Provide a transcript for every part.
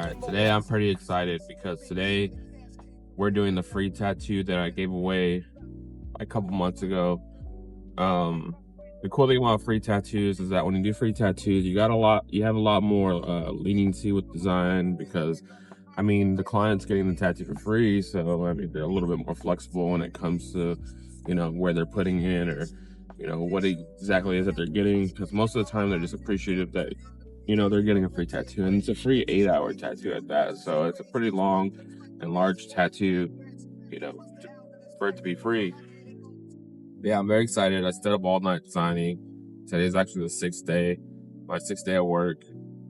right, today I'm pretty excited because today we're doing the free tattoo that I gave away a couple months ago. Um, the cool thing about free tattoos is that when you do free tattoos, you have a lot more leniency with design because, I mean, the client's getting the tattoo for free, so I mean they're a little bit more flexible when it comes to, where they're putting in or, what exactly is that they're getting. Because most of the time they're just appreciative that they're getting a free tattoo, and it's a free 8-hour tattoo at that. So it's a pretty long and large tattoo, you know, for it to be free. Yeah, I'm very excited. I stayed up all night designing. Today's actually the sixth day, my sixth day at work.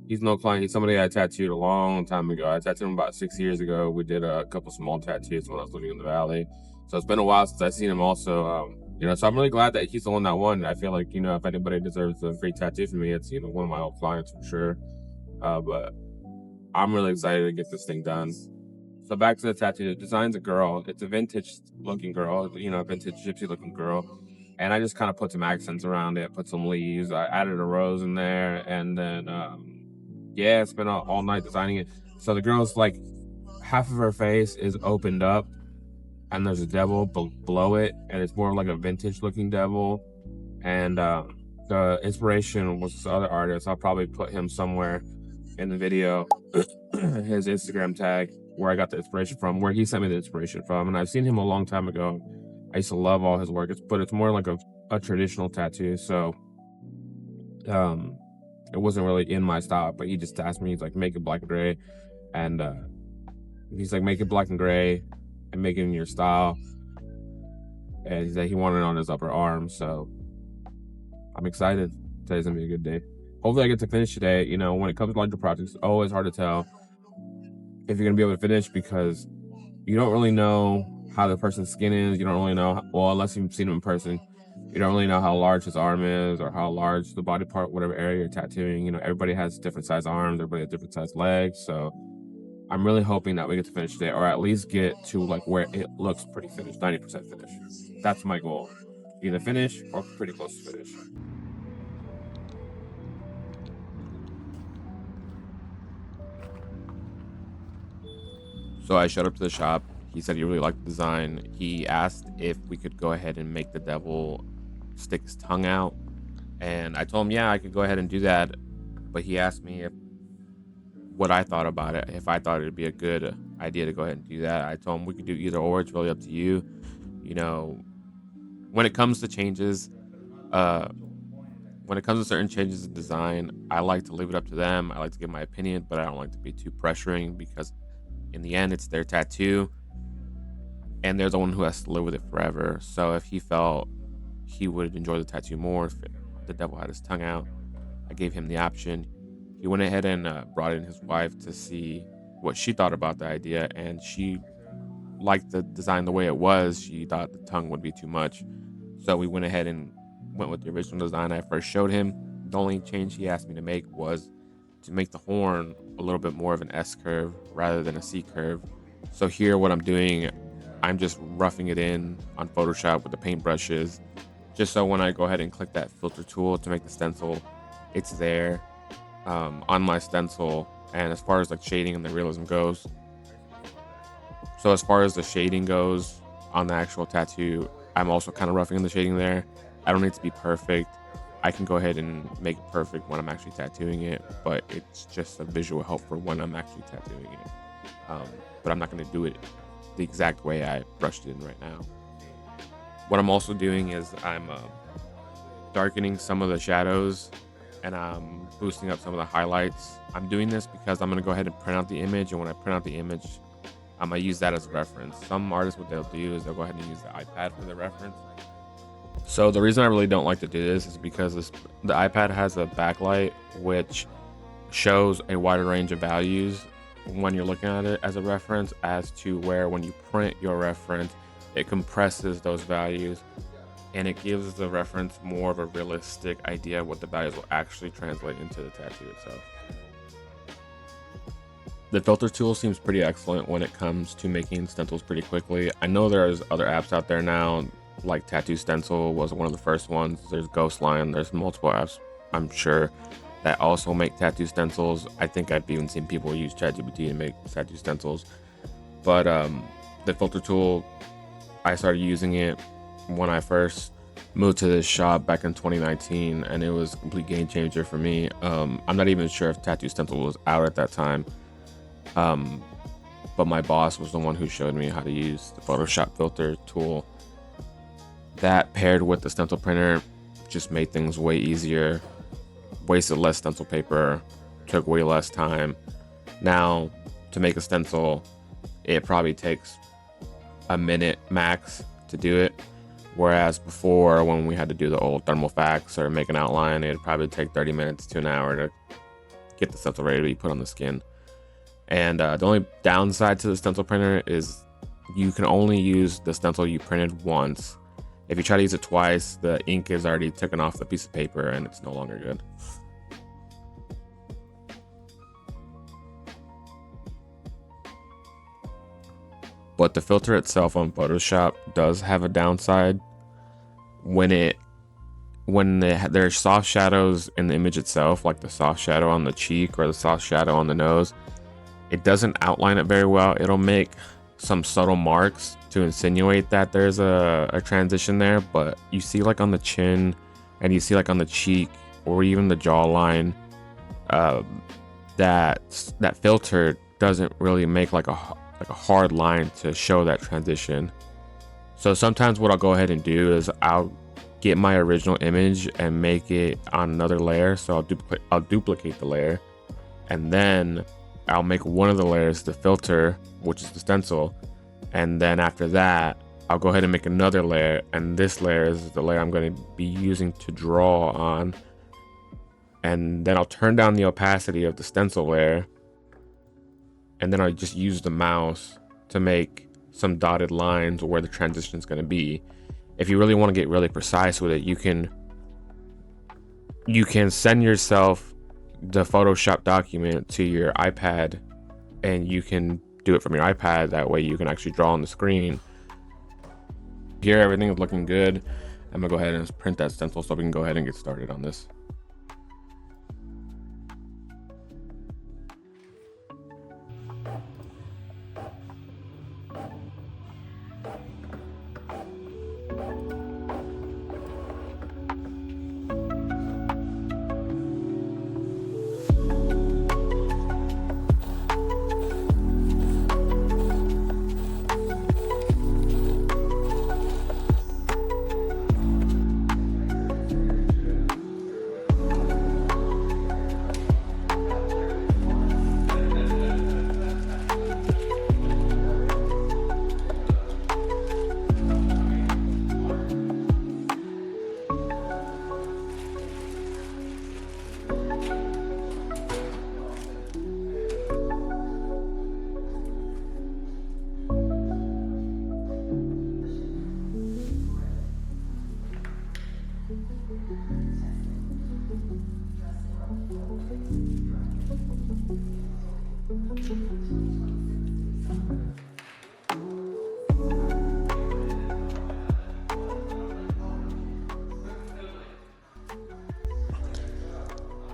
He's no client. He's somebody I tattooed a long time ago. I tattooed him about 6 years ago. We did a couple small tattoos when I was living in the valley. So it's been a while since I've seen him also. So I'm really glad that he's the one that won. I feel like, if anybody deserves a free tattoo from me, it's, one of my old clients for sure. But I'm really excited to get this thing done. So back to the tattoo. The design's a girl. It's a vintage looking girl, a vintage gypsy looking girl. And I just kind of put some accents around it, put some leaves. I added a rose in there. And then, yeah, it's been all night designing it. So the girl's like, half of her face is opened up and there's a devil below it. And it's more like a vintage looking devil. And the inspiration was this other artist. I'll probably put him somewhere in the video, his Instagram tag, where I got the inspiration from, where he sent me the inspiration from. And I've seen him a long time ago. I used to love all his work, but it's more like a traditional tattoo. So it wasn't really in my style, but he just asked me, he's like, make it black and gray. And he's like, make it black and gray and make it in your style. And he said he wanted it on his upper arm. So I'm excited. Today's gonna be a good day. Hopefully I get to finish today. When it comes to larger projects, it's always hard to tell if you're gonna be able to finish because you don't really know how the person's skin is. You don't really know, well, unless you've seen him in person, you don't really know how large his arm is or how large the body part, whatever area you're tattooing. Everybody has different size arms, everybody has different size legs. So I'm really hoping that we get to finish today, or at least get to like where it looks pretty finished, 90% finished. That's my goal. Either finish or pretty close to finish. So I showed up to the shop. He said he really liked the design. He asked if we could go ahead and make the devil stick his tongue out. And I told him, yeah, I could go ahead and do that. But he asked me what I thought about it, if I thought it'd be a good idea to go ahead and do that. I told him we could do either or. It's really up to you. When it comes to changes, when it comes to certain changes in design, I like to leave it up to them. I like to give my opinion, but I don't like to be too pressuring because in the end, it's their tattoo and they're the one who has to live with it forever. So if he felt he would enjoy the tattoo more if the devil had his tongue out, I gave him the option. He went ahead and brought in his wife to see what she thought about the idea, and she liked the design the way it was. She thought the tongue would be too much. So we went ahead and went with the original design I first showed him. The only change he asked me to make was to make the horn a little bit more of an S curve rather than a C curve. So here what I'm doing, I'm just roughing it in on Photoshop with the paint brushes, just so when I go ahead and click that filter tool to make the stencil, it's there on my stencil. And as far as like shading and the realism goes, so as far as the shading goes on the actual tattoo, I'm also kind of roughing in the shading there. I don't need to be perfect. I can go ahead and make it perfect when I'm actually tattooing it, but it's just a visual help for when I'm actually tattooing it. But I'm not going to do it the exact way I brushed it in right now. What I'm also doing is I'm darkening some of the shadows and I'm boosting up some of the highlights. I'm doing this because I'm going to go ahead and print out the image, and when I print out the image, I'm going to use that as a reference. Some artists, what they'll do is they'll go ahead and use the iPad for the reference. So the reason I really don't like to do this is because the iPad has a backlight which shows a wider range of values when you're looking at it as a reference, as to where when you print your reference, it compresses those values and it gives the reference more of a realistic idea of what the values will actually translate into the tattoo itself. The filter tool seems pretty excellent when it comes to making stencils pretty quickly. I know there's other apps out there now, like Tattoo Stencil was one of the first ones. There's Ghostline, there's multiple apps, I'm sure, that also make tattoo stencils. I think I've even seen people use ChatGPT to make tattoo stencils. But the filter tool, I started using it when I first moved to this shop back in 2019, and it was a complete game changer for me. I'm not even sure if tattoo stencil was out at that time. But my boss was the one who showed me how to use the Photoshop filter tool. That paired with the stencil printer just made things way easier, wasted less stencil paper, took way less time. Now, to make a stencil, it probably takes a minute max to do it. Whereas before, when we had to do the old thermal fax or make an outline, it'd probably take 30 minutes to an hour to get the stencil ready to be put on the skin. And the only downside to the stencil printer is you can only use the stencil you printed once. If you try to use it twice, the ink is already taken off the piece of paper and it's no longer good. But the filter itself on Photoshop does have a downside. When there's soft shadows in the image itself, like the soft shadow on the cheek or the soft shadow on the nose, it doesn't outline it very well. It'll make some subtle marks to insinuate that there's a transition there, but you see like on the chin and you see like on the cheek or even the jawline, that filter doesn't really make like a hard line to show that transition. So sometimes what I'll go ahead and do is I'll get my original image and make it on another layer. So I'll duplicate the layer, and then I'll make one of the layers the filter, which is the stencil, and then after that I'll go ahead and make another layer, and this layer is the layer I'm going to be using to draw on. And then I'll turn down the opacity of the stencil layer, and then I just use the mouse to make some dotted lines where the transition is going to be. If you really want to get really precise with it, you can send yourself the Photoshop document to your iPad, and you can do it from your iPad. That way you can actually draw on the screen. Here everything is looking good. I'm gonna go ahead and print that stencil so we can go ahead and get started on this.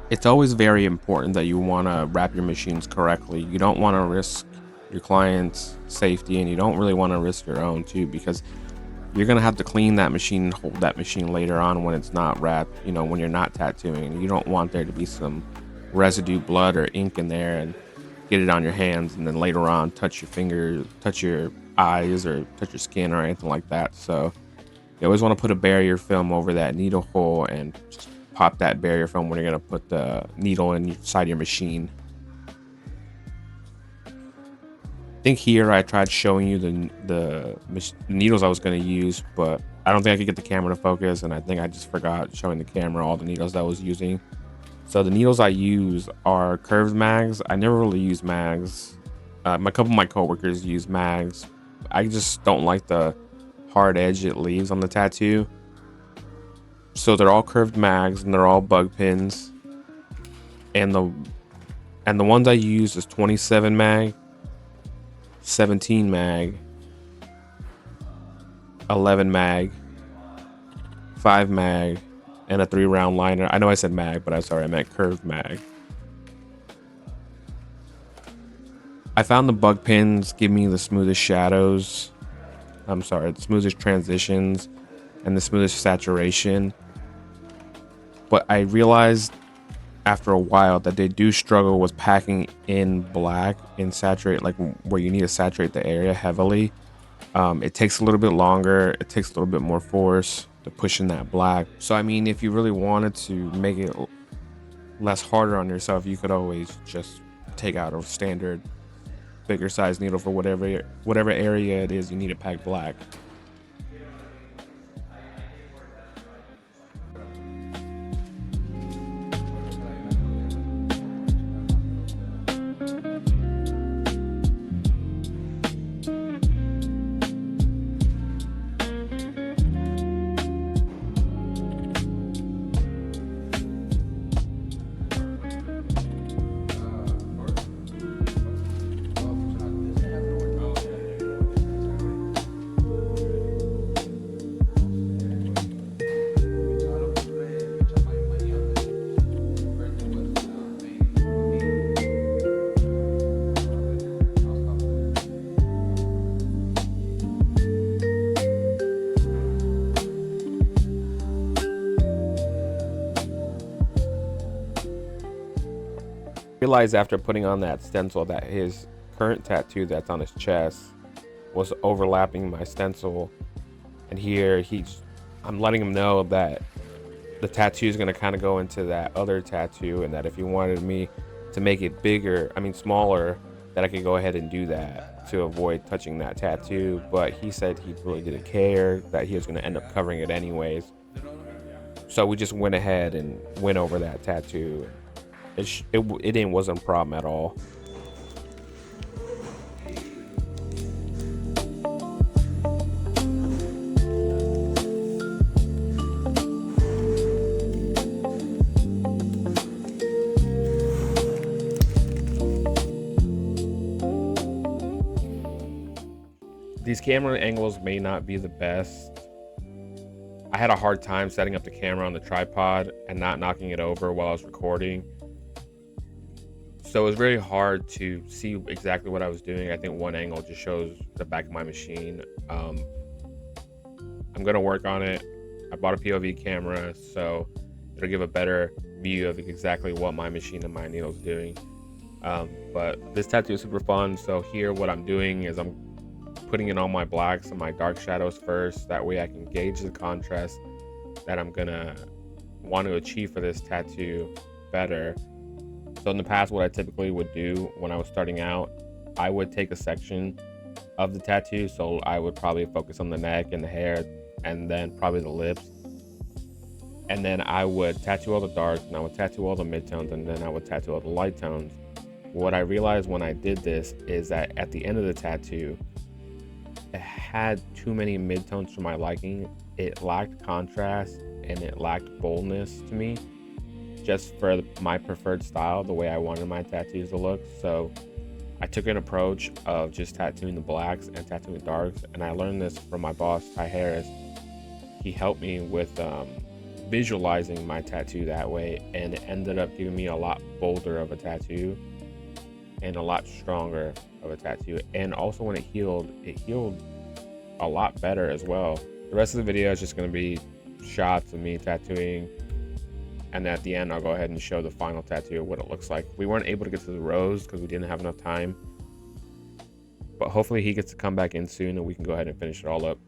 It's always very important that you want to wrap your machines correctly. You don't want to risk your client's safety, and you don't really want to risk your own too, because you're going to have to clean that machine and hold that machine later on when it's not wrapped, when you're not tattooing. You don't want there to be some residue, blood or ink in there and get it on your hands, and then later on touch your fingers, touch your eyes or touch your skin or anything like that. So you always want to put a barrier film over that needle hole and just pop that barrier film when you're going to put the needle inside your machine. I think here I tried showing you the needles I was going to use, but I don't think I could get the camera to focus, and I think I just forgot showing the camera all the needles that I was using. So the needles I use are curved mags. I never really use mags. A couple of my coworkers use mags. I just don't like the hard edge it leaves on the tattoo. So they're all curved mags, and they're all bug pins. And the ones I use is 27 mag, 17 mag, 11 mag, 5 mag, and a 3-round liner. I know I said mag, but I'm sorry, I meant curved mag. I found the bug pins give me the smoothest shadows. I'm sorry, the smoothest transitions and the smoothest saturation. But I realized after a while that they do struggle with packing in black and saturate, like where you need to saturate the area heavily. It takes a little bit longer. It takes a little bit more force to push in that black. So I mean, if you really wanted to make it less harder on yourself, you could always just take out a standard bigger size needle for whatever area it is you need to pack black. Realized after putting on that stencil that his current tattoo that's on his chest was overlapping my stencil, and here I'm letting him know that the tattoo is going to kind of go into that other tattoo, and that if he wanted me to make it bigger, I mean smaller, that I could go ahead and do that to avoid touching that tattoo. But he said he really didn't care, that he was going to end up covering it anyways. So we just went ahead and went over that tattoo. It wasn't a problem at all. These camera angles may not be the best. I had a hard time setting up the camera on the tripod and not knocking it over while I was recording. So it was very hard to see exactly what I was doing. I think one angle just shows the back of my machine. I'm gonna work on it. I bought a POV camera, so it'll give a better view of exactly what my machine and my needle is doing. But this tattoo is super fun. So here what I'm doing is I'm putting in all my blacks and my dark shadows first. That way I can gauge the contrast that I'm gonna want to achieve for this tattoo better. So in the past, what I typically would do when I was starting out, I would take a section of the tattoo. So I would probably focus on the neck and the hair, and then probably the lips. And then I would tattoo all the darks, and I would tattoo all the midtones, and then I would tattoo all the light tones. What I realized when I did this is that at the end of the tattoo, it had too many midtones for my liking. It lacked contrast and it lacked boldness to me, just for my preferred style, the way I wanted my tattoos to look. So I took an approach of just tattooing the blacks and tattooing the darks, and I learned this from my boss, Ty Harris. He helped me with visualizing my tattoo that way, and it ended up giving me a lot bolder of a tattoo and a lot stronger of a tattoo. And also when it healed a lot better as well. The rest of the video is just going to be shots of me tattooing, and at the end I'll go ahead and show the final tattoo, what it looks like. We weren't able to get to the rose because we didn't have enough time, but hopefully he gets to come back in soon and we can go ahead and finish it all up.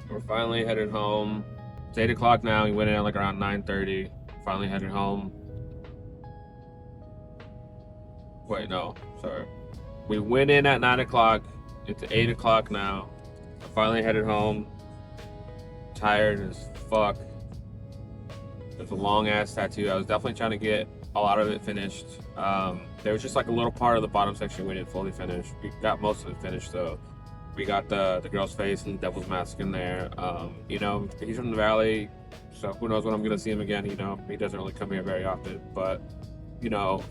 We're finally headed home. It's 8 o'clock now. We went in at like around 9:30. Finally headed home. Wait, no, sorry. We went in at 9 o'clock. It's 8 o'clock now. I finally headed home. Tired as fuck. It's a long ass tattoo. I was definitely trying to get a lot of it finished. There was just like a little part of the bottom section we didn't fully finish. We got most of it finished though. We got the girl's face and the devil's mask in there. You know, he's from the valley, so who knows when I'm gonna see him again. You know, he doesn't really come here very often, but you know,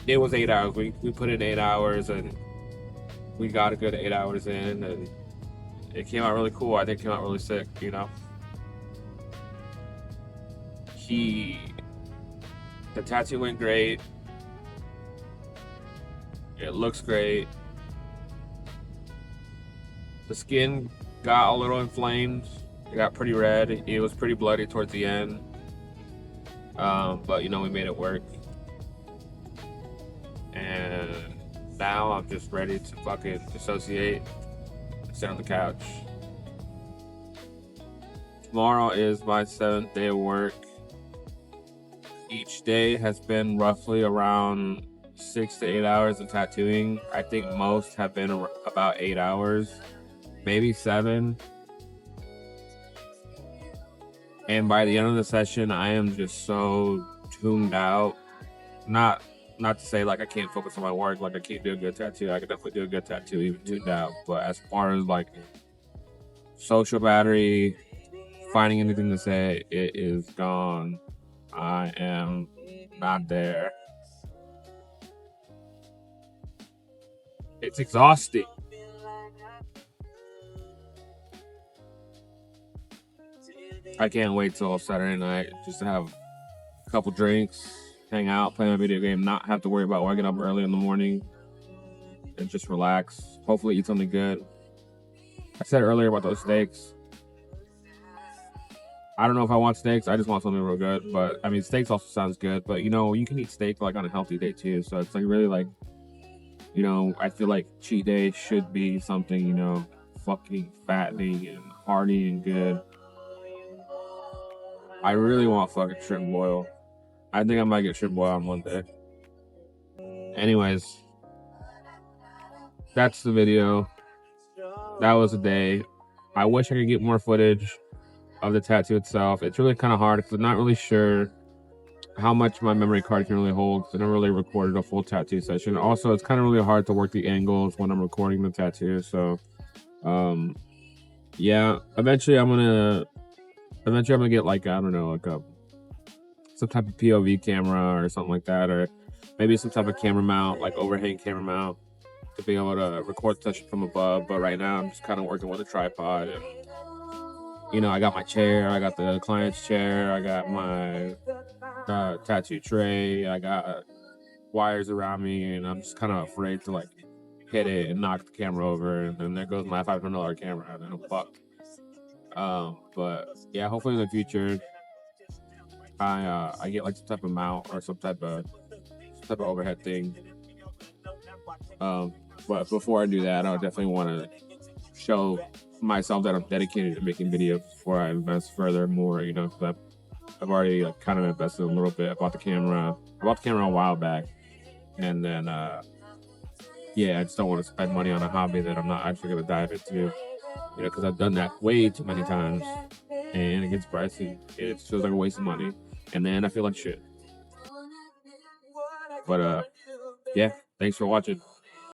it was 8 hours. We put in 8 hours and we got a good 8 hours in, and it came out really cool. I think it came out really sick, you know. The tattoo went great. It looks great. The skin got a little inflamed. It got pretty red. It was pretty bloody towards the end. But you know, we made it work. And now I'm just ready to fucking dissociate and sit on the couch. Tomorrow is my 7th day of work. Each day has been roughly around 6 to 8 hours of tattooing. I think most have been about 8 hours, maybe 7. And by the end of the session, I am just so tuned out. Not to say like I can't focus on my work, like I can't do a good tattoo. I can definitely do a good tattoo even tuned out. But as far as like social battery, finding anything to say, it is gone. I am not there. It's exhausting. I can't wait till Saturday night just to have a couple drinks, hang out, play my video game, not have to worry about waking up early in the morning, and just relax. Hopefully eat something good. I said earlier about those steaks. I don't know if I want steaks. I just want something real good. But I mean, steaks also sounds good. But you know, you can eat steak like on a healthy day too. So it's like really like, you know, I feel like cheat day should be something, you know, fucking fattening and hearty and good. I really want fucking shrimp boil. I think I might get shrimp boil on one day. Anyways, that's the video. That was a day. I wish I could get more footage of the tattoo itself. It's really kind of hard because I'm not really sure how much my memory card can really hold because I never really recorded a full tattoo session. Also, it's kind of really hard to work the angles when I'm recording the tattoo. So, yeah, eventually I'm gonna get like, I don't know, like some type of POV camera or something like that, or maybe some type of camera mount, like overhang camera mount, to be able to record the session from above. But right now I'm just kind of working with a tripod, and you know, I got my chair, I got the client's chair, I got my tattoo tray, I got wires around me, and I'm just kind of afraid to like hit it and knock the camera over, and then there goes my $500 camera, and then I'm fucked. But yeah, hopefully in the future I get like some type of mount or some type of overhead thing. But before I do that, I definitely want to show myself that I'm dedicated to making videos before I invest further more, you know, because I've already like kind of invested a little bit. I bought the camera a while back, and then yeah, I just don't want to spend money on a hobby that I'm not actually going to dive into, you know, because I've done that way too many times and it gets pricey. It feels like a waste of money, and then I feel like shit. But yeah, thanks for watching.